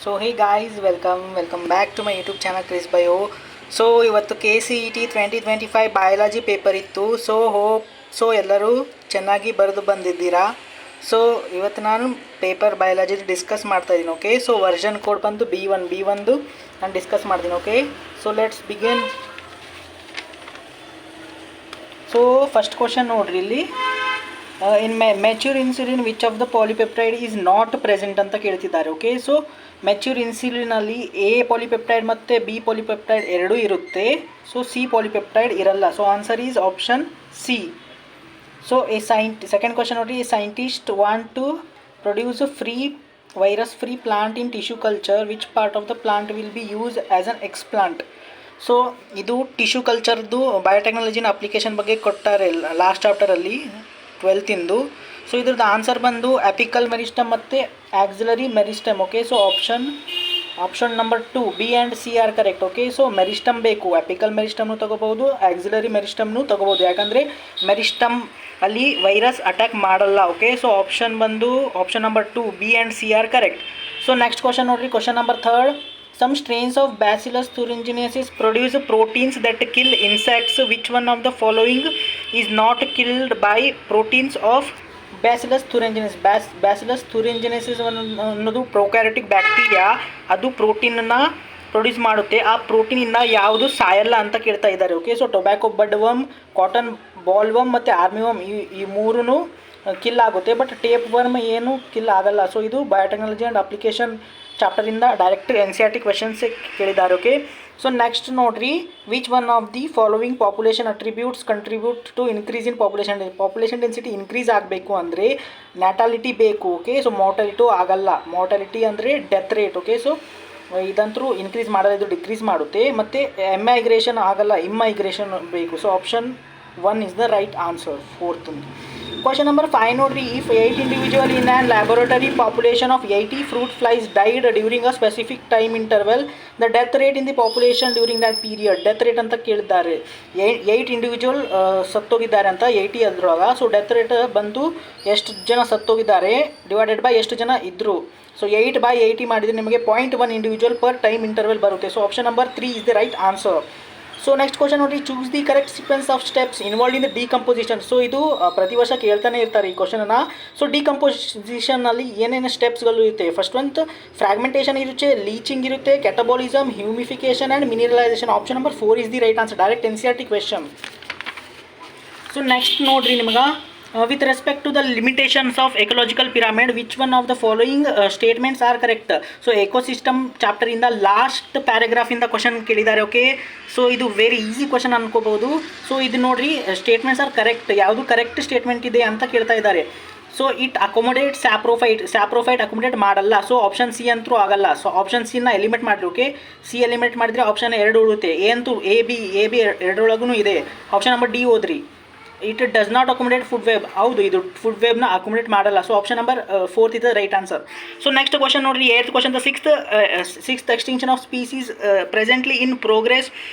So hey guys welcome back to my YouTube channel Chris bio. So ಇವತ್ತು KCET 2025 biology paper ಇತ್ತು. So ಎಲ್ಲರೂ ಚೆನ್ನಾಗಿ ಬರೆದು ಬಂದಿದ್ದೀರಾ. ಸೊ ಇವತ್ತು ನಾನು ಪೇಪರ್ ಬಯಾಲಜಿ ಡಿಸ್ಕಸ್ ಮಾಡ್ತಾಯಿದ್ದೀನಿ. ಓಕೆ, ಸೊ ವರ್ಷನ್ ಕೋಡ್ ಬಂದು B1 ನಾನು ಡಿಸ್ಕಸ್ ಮಾಡ್ತೀನಿ. Okay, so let's begin. So first question ನೋಡ್ರಿ ಇಲ್ಲಿ, in mature insulin which of the polypeptide is not present ಅಂತ ಕೇಳ್ತಿದ್ದಾರೆ. ಓಕೆ, ಸೊ ಮೆಚ್ಯೂರ್ ಇನ್ಸುಲಿನಲ್ಲಿ ಎ ಪಾಲಿಪೆಪ್ಟೈಡ್ ಮತ್ತು ಬಿ ಪಾಲಿಪೆಪ್ಟೈಡ್ ಎರಡೂ ಇರುತ್ತೆ. ಸೊ ಸಿ ಪಾಲಿಪೆಪ್ಟೈಡ್ ಇರಲ್ಲ. So answer is option C. So second question ನೋಡಿರಿ, A scientist want to produce virus free plant in tissue culture, which part of the plant will be use as an explant. So ಇದು tissue ಕಲ್ಚರ್ದು ಬಯೋಟೆಕ್ನಾಲಜಿನ application ಬಗ್ಗೆ ಕೊಟ್ಟಾರೆ last ಚಾಪ್ಟರಲ್ಲಿ 12th. So ಇದ್ರದ್ದು answer ಬಂದು apical meristem ಮತ್ತು axillary meristem. Okay, so option number 2 B and C are correct. Okay, so meristem ಬೇಕು, ಅಪಿಕಲ್ ಮೆರಿಸ್ಟಮ್ನು ತೊಗೋಬೋದು, ಆಕ್ಸಿಲರಿ ಮೆರಿಸ್ಟಮ್ನು ತೊಗೋಬೋದು, ಯಾಕಂದರೆ ಮೆರಿಸ್ಟಮ್ ಅಲ್ಲಿ ವೈರಸ್ ಅಟ್ಯಾಕ್ ಮಾಡಲ್ಲ. Okay, so option number 2 B and C are correct. So next question ನೋಡಿರಿ, question number 3. Some strains of Bacillus thuringiensis produce proteins that kill insects. Which one of the following is not killed by proteins of Bacillus thuringiensis? Bacillus thuringiensis ಅನ್ನೋದು ಪ್ರೊಕ್ಯಾರಿಟಿಕ್ bacteria, ಅದು ಪ್ರೋಟೀನನ್ನ produce ಮಾಡುತ್ತೆ. ಆ ಪ್ರೋಟೀನಿಂದ ಯಾವುದು ಸಾಯಲ್ಲ ಅಂತ ಕೇಳ್ತಾ ಇದ್ದಾರೆ. Okay, so tobacco bud worm, cotton boll worm ಮತ್ತು army worm ಈ ಮೂರೂ ಕಿಲ್ ಆಗುತ್ತೆ, ಬಟ್ ಟೇಪ್ ವರ್ಮ್ ಏನು ಕಿಲ್ ಆಗಲ್ಲ. ಸೊ ಇದು ಬಯೋಟೆಕ್ನಾಲಜಿ ಆ್ಯಂಡ್ ಅಪ್ಲಿಕೇಶನ್ ಚಾಪ್ಟರಿಂದ ಡೈರೆಕ್ಟ್ NCERT ಕ್ವೆಶನ್ಸ್ ಕೇಳಿದ್ದಾರೆ. ಓಕೆ, ಸೊ ನೆಕ್ಸ್ಟ್ ನೋಡ್ರಿ, which one of the following population contribute to increase in population density increase ಆಗಬೇಕು ಅಂದರೆ ನ್ಯಾಟಾಲಿಟಿ ಬೇಕು. ಓಕೆ, ಸೊ ಮಾರ್ಟಾಲಿಟಿ ಆಗಲ್ಲ. ಮಾರ್ಟಾಲಿಟಿ ಅಂದರೆ ಡೆತ್ ರೇಟ್. ಓಕೆ, ಸೊ ಇದಂತರೂ increase ಮಾಡೋದು, ಇದು ಡಿಕ್ರೀಸ್ ಮಾಡುತ್ತೆ. ಮತ್ತು ಎಮೈಗ್ರೇಷನ್ ಆಗಲ್ಲ, ಇಮ್ಮೈಗ್ರೇಷನ್ ಬೇಕು. So option 1 is the right answer. 4th. Question number 5 ನೋಡ್ರಿ, if 8 individual in an laboratory population of 80 fruit flies died during a specific time interval, the death rate in the population during that period. Death rate ಅಂತ ಕೇಳಿದ್ದಾರೆ. 8 individual ಸತ್ತೋಗಿದ್ದಾರೆ ಅಂತ 80 ಅದ್ರೊಳಗೆ. So death rate ಬಂದು ಎಷ್ಟು ಜನ ಸತ್ತೋಗಿದ್ದಾರೆ divided by ಎಷ್ಟು ಜನ ಇದ್ದರು. ಸೊ 8/80 ಮಾಡಿದರೆ ನಿಮಗೆ 0.1 ಇಂಡಿವಿಜುವಲ್ ಪರ್ ಟೈಮ್ ಇಂಟರ್ವಲ್ ಬರುತ್ತೆ. So option number 3 is the right answer. So next question ನೋಡಿರಿ, choose the correct sequence of steps involve in the decomposition. So ಇದು ಪ್ರತಿ ವರ್ಷ ಕೇಳ್ತಾನೆ ಇರ್ತಾರೆ ಈ ಕ್ವಶನನ್ನು. ಸೊ ಡಿಕಂಪೋಸಿಷನ್ನಲ್ಲಿ ಏನೇನು ಸ್ಟೆಪ್ಸ್ಗಳು ಇರುತ್ತೆ? ಫಸ್ಟ್ ಒಂದು ಫ್ರಾಗ್ಮೆಂಟೇಷನ್ ಇರುತ್ತೆ, ಲೀಚಿಂಗ್ ಇರುತ್ತೆ, catabolism, ಹ್ಯೂಮಿಫಿಕೇಷನ್ and mineralisation. Option number 4 is the right answer. Direct NCERT question. So next ನೋಡಿರಿ ನಿಮ್ಗೆ, with respect to the limitations of ecological pyramid, which one of the following statements are correct? So ecosystem chapter ಇಂದ last paragraph ಇಂದ question ಕೇಳಿದ್ದಾರೆ. Okay, so ಇದು very easy question ಅನ್ಕೋಬಹುದು. So ಇದು ನೋಡ್ರಿ, statements are correct, ಯಾವುದು correct statement ಇದೆ ಅಂತ ಕೇಳ್ತಾ ಇದ್ದಾರೆ. ಸೊ ಇಟ್ ಅಕೊಮೊಡೇಟ್ ಸ್ಯಾಪ್ರೋಫೈಟ್ ಅಕೊಮೊಡೇಟ್ ಮಾಡಲ್ಲ. ಸೊ ಆಪ್ಷನ್ ಸಿ ಅಂತೂ ಆಗಲ್ಲ. ಸೊ ಆಪ್ಷನ್ ಸಿನ ಎಲಿಮಿನೇಟ್ ಮಾಡಿರಿ. ಓಕೆ, ಸಿ ಎಲಿಮಿನೇಟ್ ಮಾಡಿದರೆ ಆಪ್ಷನ್ 2 ಉಳಿಯುತ್ತೆ. ಎ ಅಂತೂ ಎ ಬಿ ಎರಡರೊಳಗೂ ಇದೆ. ಆಪ್ಷನ್ ನಂಬರ್ ಡಿ ಓದ್ರಿ, it does not accommodate food web. ಹೌದು, ಇದು ಫುಡ್ ವೆಬ್ನ ಅಕೊಮೊಡೇಟ್ ಮಾಡಲ್ಲ. ಸೊ ಆಪ್ಷನ್ ನಂಬರ್ 4 ಇದೆ right answer. So next question ನೋಡಿರಿ, 8th question. The sixth extinction of species presently in progress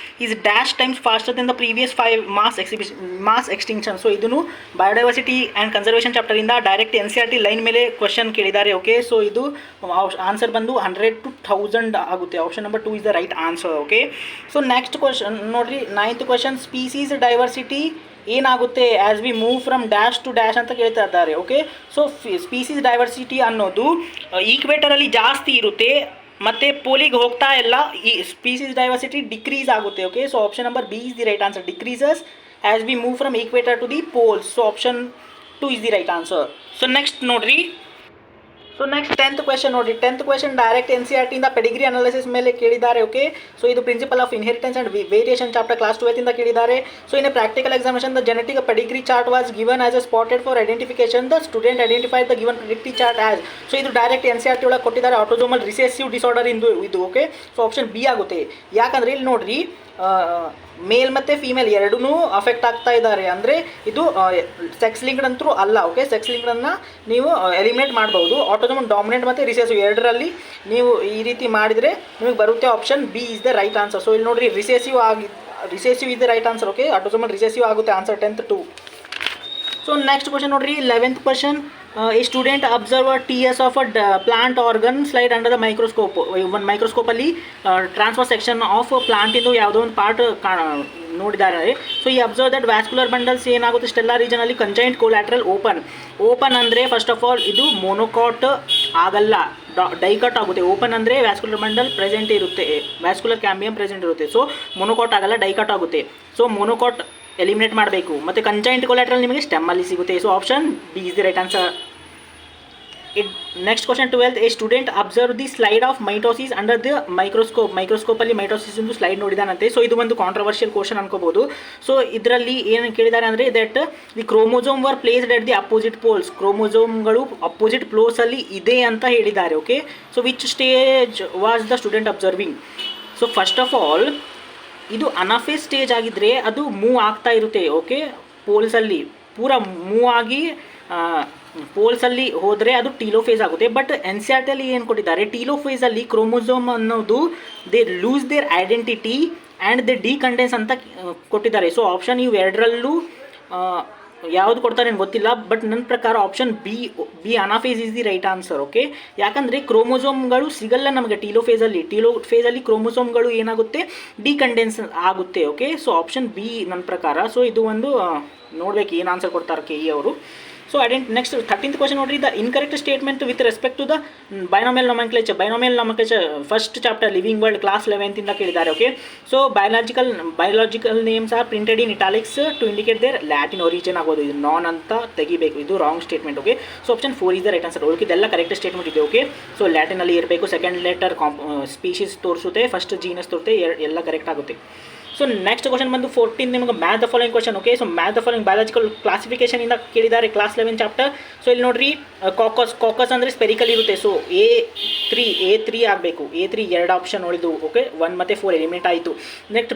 is dash times faster than the previous 5 mass extinction. So ಇದನ್ನು biodiversity and conservation ಚಾಪ್ಟರಿಂದ direct NCERT line ಮೇಲೆ question ಕೇಳಿದ್ದಾರೆ. Okay, so ಇದು answer ಬಂದು 100 to 1000 ಆಗುತ್ತೆ. Option number 2 is the right answer. Okay, so next question ನೋಡಿರಿ, 9th question. Species diversity ಏನಾಗುತ್ತೆ as we move from dash to dash ಅಂತ ಕೇಳ್ತಾ ಇದ್ದಾರೆ. ಓಕೆ, ಸೊ ಸ್ಪೀಸೀಸ್ ಡೈವರ್ಸಿಟಿ ಅನ್ನೋದು ಈಕ್ವೇಟರಲ್ಲಿ ಜಾಸ್ತಿ ಇರುತ್ತೆ ಮತ್ತು ಪೋಲಿಗೆ ಹೋಗ್ತಾ ಎಲ್ಲ ಈ ಸ್ಪೀಸೀಸ್ ಡೈವರ್ಸಿಟಿ ಡಿಕ್ರೀಸ್ ಆಗುತ್ತೆ. Okay, so option number B is the right answer. Decreases as we move from equator to the poles. So option 2 is the right answer. So next ನೋಡ್ರಿ, so next 10th question ನೋಡಿರಿ. 10th question direct NCERT ಇಂದ pedigree analysis ಮೇಲೆ ಕೇಳಿದ್ದಾರೆ. Okay, so ಇದು principle of inheritance and variation chapter class 12 ಇಂದ ಕೇಳಿದ್ದಾರೆ. So in a practical examination the genetic Pedigree chart was given as a spotted for identification. The student identified the given Pedigree chart as. So ಇದು direct NCERT ಒಳಗೆ ಕೊಟ್ಟಿದ್ದಾರೆ, autosomal recessive disorder ಇದು. Okay, so option B ಆಗುತ್ತೆ. ಯಾಕಂದರೆ ಇಲ್ಲಿ ನೋಡ್ರಿ, ಮೇಲ್ ಮತ್ತು female ಎರಡೂ ಅಫೆಕ್ಟ್ ಆಗ್ತಾ ಇದ್ದಾರೆ. ಅಂದರೆ ಇದು ಸೆಕ್ಸ್ ಲಿಂಕ್ಡ್ ಅಂತೂ ಅಲ್ಲ. ಓಕೆ, ಸೆಕ್ಸ್ ಲಿಂಕ್ಡನ್ನು ನೀವು ಎಲಿಮಿನೇಟ್ ಮಾಡ್ಬೋದು. ಆಟೋಸೋಮಲ್ ಡಾಮಿನೆಂಟ್ ಮತ್ತು ರಿಸೆಸಿವ್ ಎರಡರಲ್ಲಿ ನೀವು ಈ ರೀತಿ ಮಾಡಿದರೆ ನಿಮಗೆ ಬರುತ್ತೆ. Option B is the right answer. So ಇಲ್ಲಿ ನೋಡಿರಿ, recessive is the right answer. Okay, autosomal recessive ಆಗುತ್ತೆ answer 10th 2. So next question ನೋಡಿರಿ, 11th question. A student observe a TS of a plant organ slide under the microscope. ಒಂದು ಮೈಕ್ರೋಸ್ಕೋಪಲ್ಲಿ transfer section of ಪ್ಲಾಂಟಿಂದು ಯಾವುದೋ ಒಂದು part ನೋಡಿದ್ದಾರೆ. So ಈ observe that vascular bundles ಏನಾಗುತ್ತೆ Stella ರೀಜನಲ್ಲಿ ಕಂಜೈಂಟ್ collateral open ಅಂದರೆ first of all ಇದು monocot ಆಗಲ್ಲ, dicot ಆಗುತ್ತೆ. ಓಪನ್ ಅಂದರೆ ವ್ಯಾಸ್ಕ್ಯುಲರ್ ಬಂಡಲ್ ಪ್ರೆಸೆಂಟ್ ಇರುತ್ತೆ, ವ್ಯಾಸ್ಕ್ಯುಲರ್ ಕ್ಯಾಂಬಿಯಂ ಪ್ರೆಸೆಂಟ್ ಇರುತ್ತೆ. ಸೊ ಮೊನೊಕಾಟ್ ಆಗಲ್ಲ, ಡೈಕಾಟ್ ಆಗುತ್ತೆ. ಸೊ ಮೊನೊಕಾಟ್ ಎಲಿಮಿನೇಟ್ ಮಾಡಬೇಕು. ಮತ್ತು ಕಂಜೈಂಟ್ ಕೊಲ್ಯಾಟ್ರಲ್ ನಿಮಗೆ ಸ್ಟೆಮ್ಮಲ್ಲಿ ಸಿಗುತ್ತೆ. So option B is the right answer. Next question 12. A student observe the slide of mitosis under the ಮೈಕ್ರೋಸ್ಕೋಪಲ್ಲಿ mitosis ಒಂದು ಸ್ಲೈಡ್ ನೋಡಿದಾನಂತೆ. ಸೊ ಇದು ಒಂದು ಕಾಂಟ್ರವರ್ಷಿಯಲ್ ಕ್ವಶನ್ ಅನ್ಕೋಬಹುದು. ಸೊ ಇದರಲ್ಲಿ ಏನು ಕೇಳಿದ್ದಾರೆ ಅಂದರೆ that the chromosome were placed at the opposite poles. ಕ್ರೋಮೋಸೋಮ್ಗಳು ಅಪೋಸಿಟ್ ಪ್ಲೋಸಲ್ಲಿ ಇದೆ ಅಂತ ಹೇಳಿದ್ದಾರೆ. Okay, so which stage was the student observing? So first of all ಇದು ಅನಾಫೇಸ್ ಸ್ಟೇಜ್ ಆಗಿದ್ದರೆ ಅದು ಮೂವ್ ಆಗ್ತಾ ಇರುತ್ತೆ. ಓಕೆ, ಪೋಲ್ಸಲ್ಲಿ ಪೂರ ಮೂವ್ ಆಗಿ ಪೋಲ್ಸಲ್ಲಿ ಹೋದರೆ ಅದು ಟೀಲೋಫೇಸ್ ಆಗುತ್ತೆ. ಬಟ್ ಎನ್ ಸಿ ಆರ್ ಟಿಯಲ್ಲಿ ಏನು ಕೊಟ್ಟಿದ್ದಾರೆ, ಟೀಲೋಫೇಸಲ್ಲಿ ಕ್ರೋಮೋಸೋಮ್ ಅನ್ನೋದು they lose their identity and they decondense ಅಂತ ಕೊಟ್ಟಿದ್ದಾರೆ. ಸೊ ಆಪ್ಷನ್ ಇವು ಎರಡರಲ್ಲೂ ಯಾವುದು ಕೊಡ್ತಾರೆ ಏನು ಗೊತ್ತಿಲ್ಲ, ಬಟ್ ನನ್ನ ಪ್ರಕಾರ option B anaphase is the right answer. Okay, ಯಾಕಂದರೆ ಕ್ರೋಮೋಸೋಮ್ಗಳು ಸಿಗಲ್ಲ ನಮಗೆ ಟೀಲೋಫೇಸಲ್ಲಿ ಕ್ರೋಮೋಸೋಮ್ಗಳು ಏನಾಗುತ್ತೆ, ಡಿಕಂಡೆನ್ಸ್ ಆಗುತ್ತೆ. ಓಕೆ, ಸೊ ಆಪ್ಷನ್ ಬಿ ನನ್ನ ಪ್ರಕಾರ. ಸೊ ಇದು ಒಂದು ನೋಡ್ಬೇಕು ಏನು ಆನ್ಸರ್ ಕೊಡ್ತಾರೆ ಕೆ ಇ ಅವರು. ಸೊ ನೆಕ್ಸ್ಟ್ 13th ಕ್ವಶನ್ ನೋಡ್ರಿ. The incorrect statement with respect to the binomial nomenclature first chapter living world class 11th ಇಂದ ಕೇಳಿದ್ದಾರೆ. Okay, so biological names are printed in italics to indicate their Latin origin ಆಗೋದು. ಇದು ನಾನ್ ಅಂತ ತೆಗಿಬೇಕು, ಇದು wrong statement. Okay, so option 4 is the right answer. ಇದೆಲ್ಲ correct statement ಇದೆ. ಓಕೆ, ಸೊ ಲ್ಯಾಟಿನಲ್ಲಿ ಇರಬೇಕು, ಸೆಕೆಂಡ್ ಲೆಟರ್ ಸ್ಪೀಷೀಸ್ ತೋರಿಸುತ್ತೆ, ಫಸ್ಟ್ ಜೀನಸ್ ತೋರುತ್ತೆ, ಎಲ್ಲ ಕರೆಕ್ಟ್ ಆಗುತ್ತೆ. ಸೊ ನೆಕ್ಸ್ಟ್ ಕ್ವಶನ್ ಬಂದು 14 ನಿಮಗೆ math the following question. Okay, so math the following biological classification ಇಂದ ಕೇಳಿದ್ದಾರೆ, ಕ್ಲಾಸ್ 11 ಚಾಪ್ಟರ್. ಸೊ ಇಲ್ಲಿ ನೋಡ್ರಿ, ಕಾಕಸ್ ಅಂದರೆ ಸ್ಪೆರಿಕಲ್ ಇರುತ್ತೆ. ಸೊ A3 ಆಗಬೇಕು. A3 ಎರಡು ಆಪ್ಷನ್ ನೋಡಿದ್ದು. ಓಕೆ, 1 ಮತ್ತು 4 ಎಲಿಮಿನೇಟ್ ಆಯಿತು. ನೆಕ್ಸ್ಟ್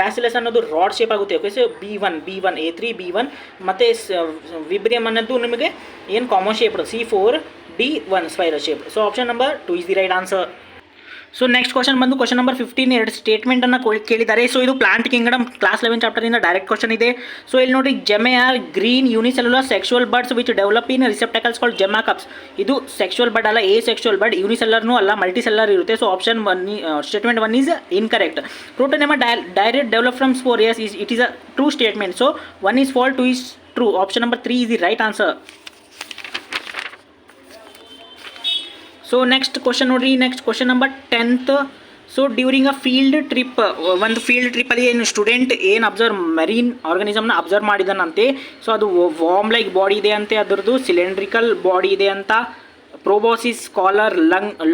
ಬ್ಯಾಸಿಲಸ್ ಅನ್ನೋದು ರಾಡ್ ಶೇಪ್ ಆಗುತ್ತೆ. Okay, so B1 A3 B1 ಮತ್ತು ವಿಬ್ರಿಯಮ್ ಅನ್ನೋದು ನಿಮಗೆ ಏನು common shape, C4 D1 spiral shape. So option number 2 is the right answer. So next question ಬಂದು ಕ್ವಶನ್ ನಂಬರ್ 15 ಎರಡು ಸ್ಟೇಟ್ಮೆಂಟನ್ನು ಕೇಳಿದ್ದಾರೆ. ಸೊ ಇದು ಪ್ಲಾಂಟ್ ಕಿಂಗ್ಡಮ್ ಕ್ಲಾಸ್ 11 ಚಾಪ್ಟರಿಂದ ಡೈರೆಕ್ಟ್ ಕ್ವಶನ್ ಇದೆ. ಸೊ ಇಲ್ಲಿ ನೋಡಿ, gemmae are green unicellular sexual buds which develop in receptacles called gemma cups. ಇದು ಸೆಕ್ಸುವಲ್ ಬರ್ಡ್ ಅಲ್ಲ, ಸೆಕ್ಸುವಲ್ ಬರ್ಡ್, ಯೂನಿಸೆಲ್ಲರ್ನೂ ಅಲ್ಲ, ಮಲ್ಟಿ ಸೆಲ್ಲರ್ ಇರುತ್ತೆ. So option 1 statement 1 is incorrect. Protonema direct develop from spore, yes it is a true statement. So 1 is false, 2 is true. Option number 3 is the right answer. So next question ನೋಡಿರಿ, next question number 10th. So during a field trip, ಒಂದು field ಟ್ರಿಪ್ಪಲ್ಲಿ ಏನು student ಏನು marine ಆರ್ಗನಿಸಮ್ನ ಅಬ್ಸರ್ವ್ ಮಾಡಿದಾನಂತೆ. So ಅದು worm like body ಇದೆ ಅಂತೆ, ಅದರದ್ದು ಸಿಲಿಂಡ್ರಿಕಲ್ ಬಾಡಿ ಇದೆ ಅಂತ, ಪ್ರೋಬೋಸಿಸ್ ಕಾಲರ್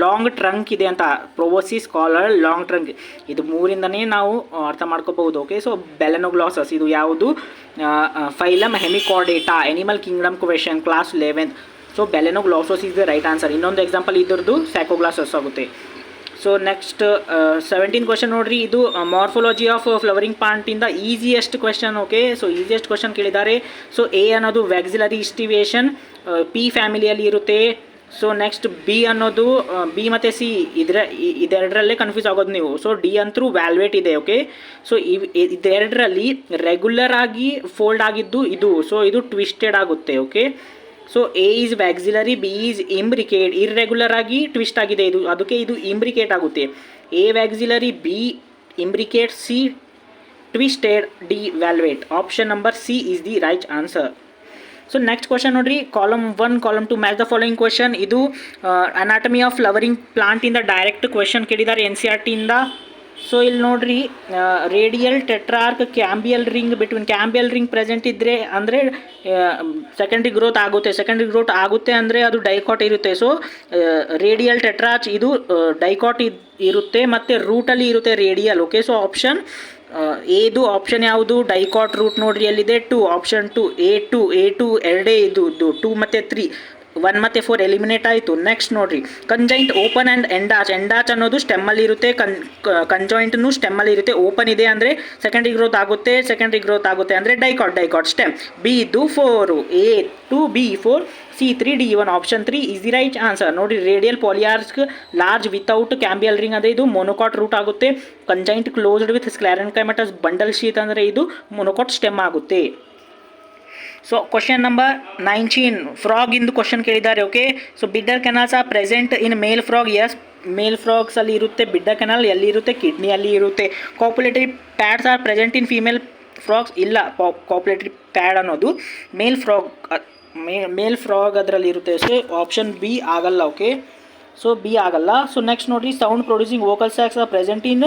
ಲಾಂಗ್ ಟ್ರಂಕ್ ಇದೆ ಅಂತ. ಪ್ರೋಬೋಸಿಸ್ ಕಾಲರ್ ಲಾಂಗ್ ಟ್ರಂಕ್, ಇದು ಮೂರಿಂದನೇ ನಾವು ಅರ್ಥ ಮಾಡ್ಕೋಬಹುದು. ಓಕೆ, ಸೊ ಬೆಲೆನೋಗ್ಲಾಸಸ್ ಇದು ಯಾವುದು, phylum Hemichordata, animal kingdom question class 11th. So Balanoglossus is the right answer. ಇನ್ನೊಂದು ಎಕ್ಸಾಂಪಲ್ ಇದ್ರದ್ದು ಸ್ಯಾಕೋಗ್ಲಾಸಸ್ ಆಗುತ್ತೆ. ಸೊ ನೆಕ್ಸ್ಟ್ 17th ಕ್ವಶನ್ ನೋಡ್ರಿ, ಇದು ಮಾರ್ಫಾಲಜಿ ಆಫ್ ಫ್ಲವರಿಂಗ್ ಪ್ಲಾಂಟಿಂದ easiest question. Okay, so easiest question ಕೇಳಿದ್ದಾರೆ. So A ಅನ್ನೋದು ವ್ಯಾಕ್ಸಿಲರಿ ಇಸ್ಟಿವೇಷನ್, ಪಿ ಫ್ಯಾಮಿಲಿಯಲ್ಲಿ ಇರುತ್ತೆ. ಸೊ ನೆಕ್ಸ್ಟ್ ಬಿ ಅನ್ನೋದು ಬಿ ಮತ್ತು ಸಿ ಇದೆರಡರಲ್ಲೇ ಕನ್ಫ್ಯೂಸ್ ಆಗೋದು ನೀವು. ಸೊ ಡಿ ಅಂತೂ ವ್ಯಾಲ್ವೇಟ್ ಇದೆ. ಓಕೆ, ಸೊ ಇದೆರಡರಲ್ಲಿ ರೆಗ್ಯುಲರ್ ಆಗಿ ಫೋಲ್ಡ್ ಆಗಿದ್ದು ಇದು, ಸೊ ಇದು ಟ್ವಿಸ್ಟೆಡ್ ಆಗುತ್ತೆ. Okay, so A is vexillary, B is imbricate, irregular ಆಗಿ ಟ್ವಿಸ್ಟ್ ಆಗಿದೆ ಇದು, ಅದಕ್ಕೆ ಇದು ಇಂಬ್ರಿಕೇಟ್ ಆಗುತ್ತೆ. A vexillary, B imbricate, C twisted, D valvate. Option number C is the right answer. So next question ನೋಡ್ರಿ, column 1 column 2 match the following question. ಇದು anatomy of flowering ಪ್ಲಾಂಟಿಂದ direct question ಕೇಳಿದ್ದಾರೆ NCERT ಇಂದ. So ಇಲ್ಲಿ ನೋಡ್ರಿ, radial tetrarch cambial ring between cambial ring present ಇದ್ದರೆ ಅಂದರೆ secondary growth ಆಗುತ್ತೆ ಅಂದರೆ ಅದು ಡೈಕಾಟ್ ಇರುತ್ತೆ. ಸೊ ರೇಡಿಯಲ್ ಟೆಟ್ರಾಚ್ ಇದು ಡೈಕಾಟ್ ಇರುತ್ತೆ ಮತ್ತು ರೂಟಲ್ಲಿ ಇರುತ್ತೆ ರೇಡಿಯಲ್. ಓಕೆ, ಸೊ ಆಪ್ಷನ್ ಎದು ಆಪ್ಷನ್ ಯಾವುದು, ಡೈಕಾಟ್ ರೂಟ್ ನೋಡ್ರಿ ಎಲ್ಲಿದೆ 2, ಆಪ್ಷನ್ 2 A2 ಎರಡೇ ಇದು 2 ಮತ್ತು 3, 1 ಮತ್ತು 4 ಎಲಿಮಿನೇಟ್ ಆಯಿತು. ನೆಕ್ಸ್ಟ್ ನೋಡ್ರಿ, ಕಂಜೈಂಟ್ ಓಪನ್ ಆ್ಯಂಡ್ ಎಂಡಾಚ್ ಅನ್ನೋದು ಸ್ಟೆಮ್ಮಲ್ಲಿ ಇರುತ್ತೆ, ಕಂಜಾಯಿಂಟ್ನು ಸ್ಟೆಮ್ಮಲ್ಲಿ ಇರುತ್ತೆ. ಓಪನ್ ಇದೆ ಅಂದರೆ ಸೆಕೆಂಡ್ರಿ ಗ್ರೋತ್ ಆಗುತ್ತೆ ಅಂದರೆ ಡೈಕಾಟ್ ಸ್ಟೆಮ್. ಬಿ ಇದು 4, A2 B4 C3 D1. Option 3 is the right answer. ನೋಡಿ, radial polyarch large without cambial ring ಅಂದರೆ ಇದು ಮೊನೊಕಾಟ್ ರೂಟ್ ಆಗುತ್ತೆ. Conjoint closed with sclerenchymatous bundle sheath ಅಂದರೆ ಇದು ಮೊನೊಕಾಟ್ ಸ್ಟೆಮ್ ಆಗುತ್ತೆ. ಸೊ ಕ್ವಶನ್ ನಂಬರ್ 19 ಫ್ರಾಗ್ ಇಂದು question ಕೇಳಿದ್ದಾರೆ. Okay, so bidder canals are present in male frog. Yes, male frogs ಅಲ್ಲಿ ಇರುತ್ತೆ. ಬಿಡ್ಡರ್ ಕೆನಾಲ್ ಎಲ್ಲಿ ಇರುತ್ತೆ? ಕಿಡ್ನಿಯಲ್ಲಿ ಇರುತ್ತೆ. Copulatory pads are present in female frogs. ಇಲ್ಲ, ಕಾಪುಲೇಟರಿ ಪ್ಯಾಡ್ ಅನ್ನೋದು ಮೇಲ್ ಫ್ರಾಗ್ ಅದರಲ್ಲಿ ಇರುತ್ತೆ. ಸೊ ಆಪ್ಷನ್ ಬಿ ಆಗಲ್ಲ. ಓಕೆ, ಸೊ ಬಿ ಆಗಲ್ಲ. ಸೊ ನೆಕ್ಸ್ಟ್ ನೋಡಿರಿ, sound producing vocal sacs are present in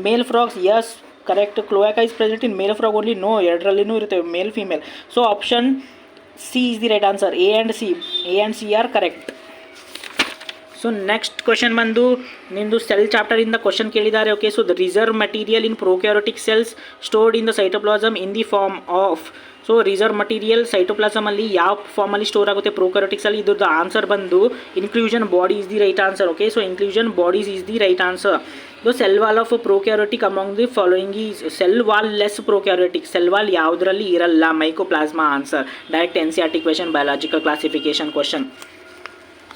male frogs. Yes, correct. Cloaca is present in male frog only. No, ಎರಡರಲ್ಲಿನೂ ಇರುತ್ತೆ, male female. So option C is the right answer. A and C are correct. So next question ಬಂದು ನಿಂದು cell ಚಾಪ್ಟರಿಂದ question ಕೇಳಿದ್ದಾರೆ. Okay, so the reserve material in prokaryotic cells stored in the cytoplasm in the form of. So reserve material ಸೈಟೋಪ್ಲಾಸಮಲ್ಲಿ ಯಾವ ಫಾರ್ಮಲ್ಲಿ store ಆಗುತ್ತೆ ಪ್ರೊಕ್ಯಾರಿಯೋಟಿಕ್ಸಲ್ಲಿ? ಇದ್ರದ್ದು ಆನ್ಸರ್ ಬಂದು inclusion body is the right answer. Okay, so inclusion bodies is the right answer. The cell wall of prokaryotic among the following is cell wall less prokaryotic. Cell wall ಯಾವುದರಲ್ಲಿ ಇರಲ್ಲ? Mycoplasma answer. Direct NCERT question, biological classification question.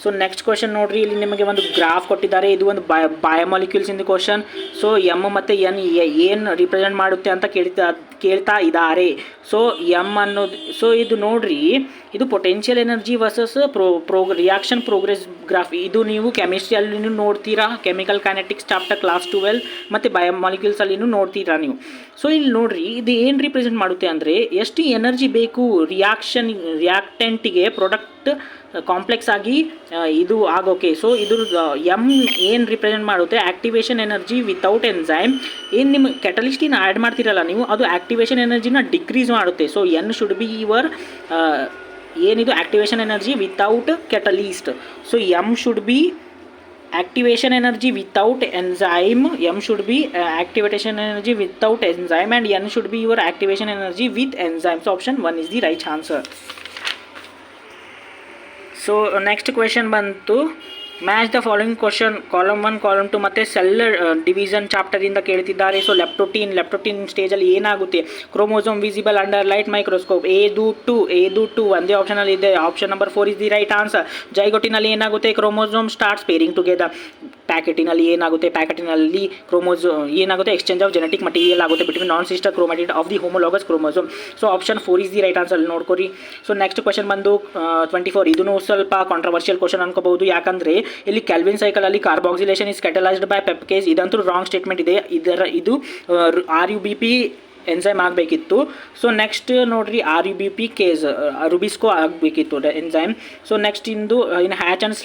So next question ನೋಡಿರಿ, ಇಲ್ಲಿ ನಿಮಗೆ ಒಂದು graph ಕೊಟ್ಟಿದ್ದಾರೆ. ಇದು ಒಂದು biomolecules ಇಂದ ಕ್ವಶನ್. ಸೊ ಎಮ್ ಮತ್ತು ಎನ್ ಏನು ರಿಪ್ರೆಸೆಂಟ್ ಮಾಡುತ್ತೆ ಅಂತ ಕೇಳ್ತಾ ಇದ್ದಾರೆ. ಸೊ ಎಮ್ ಅನ್ನೋದು, ಸೊ ಇದು ನೋಡ್ರಿ, ಇದು potential energy versus reaction progress graph. ಇದು ನೀವು ಕೆಮಿಸ್ಟ್ರಿಯಲ್ಲಿನೂ ನೋಡ್ತೀರಾ, ಕೆಮಿಕಲ್ ಕೈನೆಟಿಕ್ಸ್ ಚಾಪ್ಟರ್ ಕ್ಲಾಸ್ 12 ಮತ್ತು ಬಯೋಮಾಲಿಕ್ಯೂಲ್ಸಲ್ಲಿನೂ ನೋಡ್ತೀರಾ ನೀವು. ಸೊ ಇಲ್ಲಿ ನೋಡ್ರಿ, ಇದು ಏನು ರಿಪ್ರೆಸೆಂಟ್ ಮಾಡುತ್ತೆ ಅಂದರೆ ಎಷ್ಟು ಎನರ್ಜಿ ಬೇಕು ರಿಯಾಕ್ಟೆಂಟಿಗೆ ಪ್ರಾಡಕ್ಟ್ ಕಾಂಪ್ಲೆಕ್ಸ್ ಆಗಿ ಇದು ಆಗೋಕೆ. ಸೊ ಇದ್ರ ಎಮ್ ಏನು ರಿಪ್ರೆಸೆಂಟ್ ಮಾಡುತ್ತೆ? Activation energy without enzyme. ಏನು ನಿಮ್ಮ ಕೆಟಲಿಸ್ಟಿನ ಆ್ಯಡ್ ಮಾಡ್ತಿರಲ್ಲ ನೀವು, ಅದು ಆ್ಯಕ್ಟಿವೇಷನ್ ಎನರ್ಜಿನ ಡಿಕ್ರೀಸ್ ಮಾಡುತ್ತೆ. So N should be your ಏನಿದು activation energy without catalyst. So M should be activation energy without enzyme. M should be activation energy without enzyme, and N should be your activation energy with enzyme. So option 1 is the right answer. So next question bantu, match the following question. Column 1 column 2 ಮತ್ತು cell division ಚಾಪ್ಟರಿಂದ ಕೇಳ್ತಿದ್ದಾರೆ. So leptotene ಸ್ಟೇಜಲ್ಲಿ ಏನಾಗುತ್ತೆ? Chromosome visible under light microscope. ಎದು ಟು ಒಂದೇ ಆಪ್ಷನಲ್ಲಿ ಇದೆ. Option number 4 is the right answer. ಜೈಗೋಟಿನಲ್ಲಿ ಏನಾಗುತ್ತೆ? Chromosome starts pairing together. ಪ್ಯಾಕೆಟಿನಲ್ಲಿ ಏನಾಗುತ್ತೆ? ಪ್ಯಾಕೆಟಿನಲ್ಲಿ ಏನಾಗುತ್ತೆ? ಎಕ್ಸ್ಚೇಂಜ್ ಆಫ್ ಜೆನೆಟಿಕ್ ಮಟೀರಿಯಲ್ ಆಗುತ್ತೆ between non sister chromatid of the homologous chromosome. So option 4 is the right answer. ನೋಡ್ಕೊರಿ. ಸೊ ನೆಕ್ಸ್ಟ್ ಕ್ವಶನ್ ಬಂದು 24. ಇದೂ ಸ್ವಲ್ಪ ಕಾಂಟ್ರವರ್ಷಿಯಲ್ ಕ್ವಶನ್ ಅನ್ಕೋಬಹುದು, ಯಾಕಂದರೆ ಇಲ್ಲಿ ಕ್ಯಾಲ್ವಿನ್ ಸೈಕಲಲ್ಲಿ ಕಾರ್ಬಾಕ್ಸಿಲೇಷನ್ ಇಸ್ ಕ್ಯಾಟಲೈಸ್ಡ್ ಬೈ ಪೆಪ್ಕೇಸ್. ಇದಂತೂ ರಾಂಗ್ ಸ್ಟೇಟ್ಮೆಂಟ್ ಇದೆ. ಇದು RUBP ಎನ್ಸೈಮ್ ಆಗಬೇಕಿತ್ತು. ಸೊ ನೆಕ್ಸ್ಟ್ ನೋಡ್ರಿ, RUBP ಕೇಸ್ ರುಬಿಸ್ಕೋ ಆಗಬೇಕಿತ್ತು ಎನ್ಸೈಮ್. ಸೊ ನೆಕ್ಸ್ಟ್ ಇಂದು in Hatch and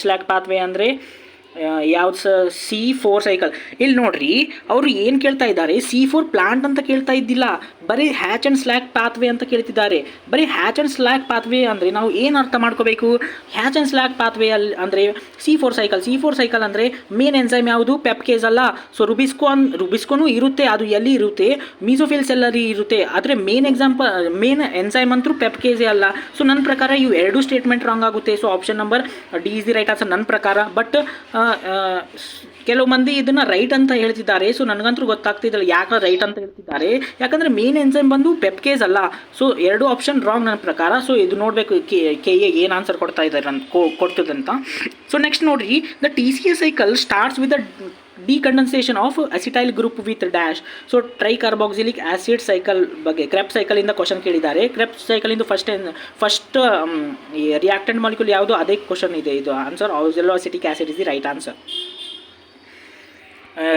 Slack pathway ಅಂದರೆ ಯಾವ್ದು C4 ಸೈಕಲ್. ಇಲ್ಲಿ ನೋಡ್ರಿ, ಅವರು ಏನು ಕೇಳ್ತಾ ಇದ್ದಾರೆ? C4 ಪ್ಲಾಂಟ್ ಅಂತ ಕೇಳ್ತಾ ಇದ್ದಿಲ್ಲ, ಬರೀ ಹ್ಯಾಚ್ ಆ್ಯಂಡ್ ಸ್ಲ್ಯಾಕ್ ಪಾತ್ವೇ ಅಂತ ಕೇಳ್ತಿದ್ದಾರೆ. ಬರೀ ಹ್ಯಾಚ್ ಆ್ಯಂಡ್ ಸ್ಲ್ಯಾಕ್ ಪಾತ್ವೇ ಅಂದರೆ ನಾವು ಏನು ಅರ್ಥ ಮಾಡ್ಕೋಬೇಕು? ಹ್ಯಾಚ್ ಆ್ಯಂಡ್ ಸ್ಲ್ಯಾಕ್ ಪಾತ್ವೇ ಅಲ್ಲಿ ಅಂದರೆ C4 ಸೈಕಲ್ ಅಂದರೆ ಮೇನ್ ಎನ್ಸೈಮ್ ಯಾವುದು? ಪೆಪ್ಕೇಸ್ ಅಲ್ಲ. ಸೊ ರುಬಿಸ್ಕೋನು ಇರುತ್ತೆ, ಅದು ಎಲ್ಲಿ ಇರುತ್ತೆ? ಮೀಸೋಫಿಲ್ ಸೆಲ್ಲಲ್ಲಿ ಇರುತ್ತೆ. ಆದರೆ ಮೇನ್ ಎನ್ಸೈಮ್ ಅಂತೂ ಪೆಪ್ಕೇಸೇ ಅಲ್ಲ. ಸೊ ನನ್ನ ಪ್ರಕಾರ ಇವು ಎರಡು ಸ್ಟೇಟ್ಮೆಂಟ್ ರಾಂಗ್ ಆಗುತ್ತೆ. So option number D is the right answer ನನ್ನ ಪ್ರಕಾರ. ಬಟ್ ಕೆಲವು ಮಂದಿ ಇದನ್ನು ರೈಟ್ ಅಂತ ಹೇಳ್ತಿದ್ದಾರೆ. ಸೊ ನನಗಂತೂ ಗೊತ್ತಾಗ್ತಿದ್ದಿಲ್ಲ ಯಾಕೆ ರೈಟ್ ಅಂತ ಹೇಳ್ತಿದ್ದಾರೆ, ಯಾಕಂದರೆ ಮೇನ್ ಎನ್ಸೈಮ್ ಬಂದು ಪೆಪ್ಕೇಸ್ ಅಲ್ಲ. ಸೊ ಎರಡು ಆಪ್ಷನ್ ರಾಂಗ್ ನನ್ನ ಪ್ರಕಾರ. ಸೊ ಇದು ನೋಡಬೇಕು ಕೆ ಎ ಏನು ಆನ್ಸರ್ ಕೊಡ್ತಾ ಇದ್ದಾರೆ ಕೊಡ್ತದಂತ. ಸೊ ನೆಕ್ಸ್ಟ್ ನೋಡ್ರಿ, the TCA cycle starts with the decondensation of acetyl group with dash. So tricarboxylic acid cycle ಬಗ್ಗೆ ಕ್ರೆಪ್ ಸೈಕಲಿಂದ ಕ್ವಶನ್ ಕೇಳಿದ್ದಾರೆ. ಕ್ರೆಪ್ ಸೈಕಲಿಂದ ಫಸ್ಟ್ ರಿಯಾಕ್ಟೆಂಟ್ ಮಾಲಿಕ್ಯೂಲ್ ಯಾವುದು? ಅದೇ ಕ್ವಶನ್ ಇದೆ. ಇದು answer oxaloacetic acid is the right answer.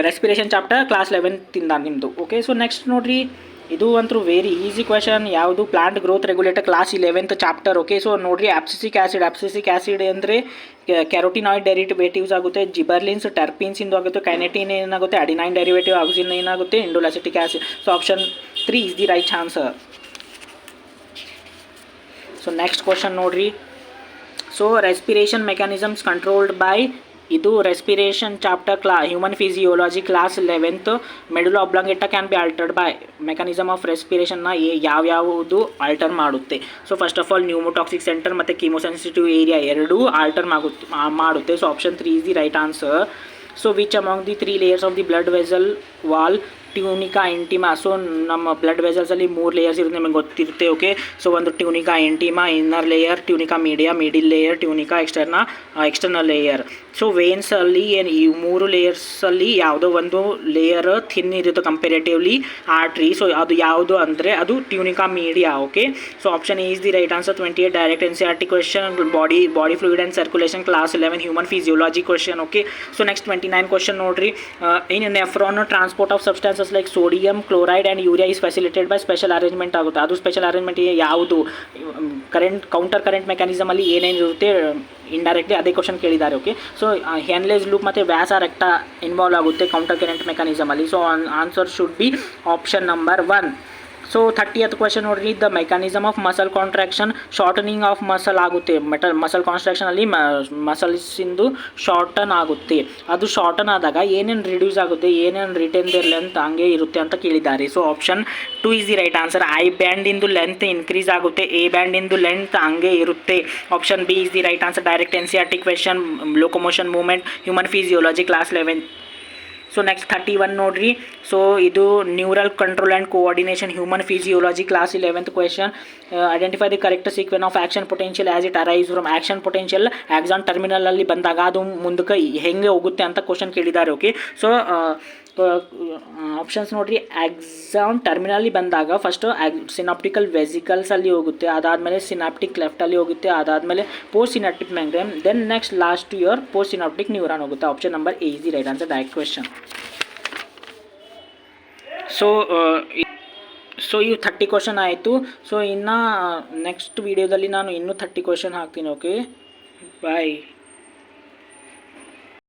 Respiration chapter class 11 ಇಂದ ನಿಮ್ಮದು. ಓಕೆ, ಸೊ ನೆಕ್ಸ್ಟ್ ನೋಡ್ರಿ, ಇದು ಅಂತೂ ವೆರಿ ಈಸಿ ಕ್ವೆಶನ್. ಯಾವುದು? Plant growth regulator class 11th chapter. Okay, so ನೋಡ್ರಿ, ಅಬ್ಸಿಸಿಕ್ ಆಸಿಡ್ ಅಂದರೆ ಕ್ಯಾರೋಟಿನಾಯ್ಡ್ ಡೆರಿವೇಟಿವ್ಸ್ ಆಗುತ್ತೆ. ಜಿಬರ್ಲಿನ್ಸ್ ಟರ್ಪಿನ್ಸ್ ಇಂದು ಆಗುತ್ತೆ. ಕೈನೆಟಿನ್ ಏನಾಗುತ್ತೆ? Adenine derivative. ಆಕ್ಸಿನ್ ಏನಾಗುತ್ತೆ? Indoleacetic acid. So option 3 is the right answer. So next question ನೋಡ್ರಿ, so respiration mechanisms controlled by. ಇದು respiration chapter human physiology class 11th. Medulla oblongata can be altered by. Mechanism of ರೆಸ್ಪಿರೇಷನ್ನ ಯಾವ್ಯಾವುದು alter ಮಾಡುತ್ತೆ? So first of all pneumotaxic centre ಮತ್ತು chemosensitive area ಎರಡೂ alter ಮಾಡುತ್ತೆ. So option 3 is the right answer. So which among the 3 layers of the blood vessel wall tunica intima. So ನಮ್ಮ blood ವೆಸಲ್ಸಲ್ಲಿ 3 layers ಇರುತ್ತೆ, ನಿಮಗೆ ಗೊತ್ತಿರುತ್ತೆ. Okay, so ಒಂದು tunica intima inner layer, tunica media middle layer, tunica external layer. So ವೇನ್ಸಲ್ಲಿ ಏನು ಈ 3 ಲೇಯರ್ಸಲ್ಲಿ ಯಾವುದೋ ಒಂದು ಲೇಯರ್ ಥಿನ್ ಇರುತ್ತೆ ಕಂಪೇರೇಟಿವ್ಲಿ ಆರ್ಟ್ರಿ. ಸೊ ಅದು ಯಾವುದು ಅಂದರೆ ಅದು tunica media. Okay, so option is the right answer. 28 direct NCERT question, body fluid and circulation class 11 human physiology question. Okay, so next 29 question ನೋಡ್ರಿ. In nephron transport of substances like sodium chloride and urea is facilitate by special arrangement ಆಗುತ್ತೆ. ಅದು special arrangement ಯಾವುದು? Counter current ಮೆಕ್ಯಾನಿಸಮಲ್ಲಿ ಏನೇನು ಇರುತ್ತೆ indirectly ಅದೇ question ಕೇಳಿದ್ದಾರೆ. Okay, so Henle's loop ಮತ್ತು ವ್ಯಾಸ ರೆಕ್ಟ ಇನ್ವಾಲ್ವ್ ಆಗುತ್ತೆ ಕೌಂಟರ್ ಕರೆಂಟ್ ಮೆಕ್ಯಾನಿಸಮಲ್ಲಿ. So answer should be option number 1. So 30th question ನೋಡ್ರಿ. The mechanism of muscle contraction, shortening of muscle ಆಗುತ್ತೆ. ಮಸಲ್ ಕಾಂಟ್ರಾಕ್ಷನಲ್ಲಿ ಮಸಲ್ಸಿಂದು ಶಾರ್ಟನ್ ಆಗುತ್ತೆ. ಅದು ಶಾರ್ಟನ್ ಆದಾಗ ಏನೇನು ರಿಡ್ಯೂಸ್ ಆಗುತ್ತೆ, ಏನೇನು ರಿಟೇನ್ ದೇರ್ ಲೆಂತ್ ಹಂಗೆ ಇರುತ್ತೆ ಅಂತ ಕೇಳಿದ್ದಾರೆ. So option 2 is the right answer. I ಬ್ಯಾಂಡಿಂದು ಲೆಂತ್ ಇನ್ಕ್ರೀಸ್ ಆಗುತ್ತೆ, ಎ ಬ್ಯಾಂಡಿಂದು ಲೆಂತ್ ಹಂಗೆ ಇರುತ್ತೆ. Option B is the right answer. Direct NCERT question, locomotion movement, human physiology class 11. So next 31 ನೋಡ್ರಿ. ಸೊ ಇದು neural control and coordination, human physiology class 11th question. Identify the correct sequence of action potential as it arise from action potential axon ಟರ್ಮಿನಲಲ್ಲಿ ಬಂದಾಗ ಅದು ಮುಂದಕ್ಕೆ ಹೆಂಗೆ ಹೋಗುತ್ತೆ ಅಂತ question ಕೇಳಿದ್ದಾರೆ. ಓಕೆ, ಸೊ ಆಪ್ಷನ್ಸ್ ನೋಡ್ರಿ. ಆಕ್ಸಾನ್ ಟರ್ಮಿನಲ್ಲಿ ಬಂದಾಗ ಫಸ್ಟು ಸಿನಾಪ್ಟಿಕಲ್ ವೆಸಿಕಲ್ಸಲ್ಲಿ ಹೋಗುತ್ತೆ, ಅದಾದಮೇಲೆ ಸಿನಾಪ್ಟಿಕ್ ಲೆಫ್ಟಲ್ಲಿ ಹೋಗುತ್ತೆ, ಅದಾದಮೇಲೆ post synaptic membrane, then next last your post synaptic neuron ಹೋಗುತ್ತೆ. Option number A is the right answer. Direct question. So ಇವು 30 ಕ್ವಶನ್ ಆಯಿತು. ಸೊ ಇನ್ನು ನೆಕ್ಸ್ಟ್ ವೀಡಿಯೋದಲ್ಲಿ ನಾನು ಇನ್ನೂ 30 ಕ್ವಶನ್ ಹಾಕ್ತೀನಿ. ಓಕೆ, ಬಾಯ್.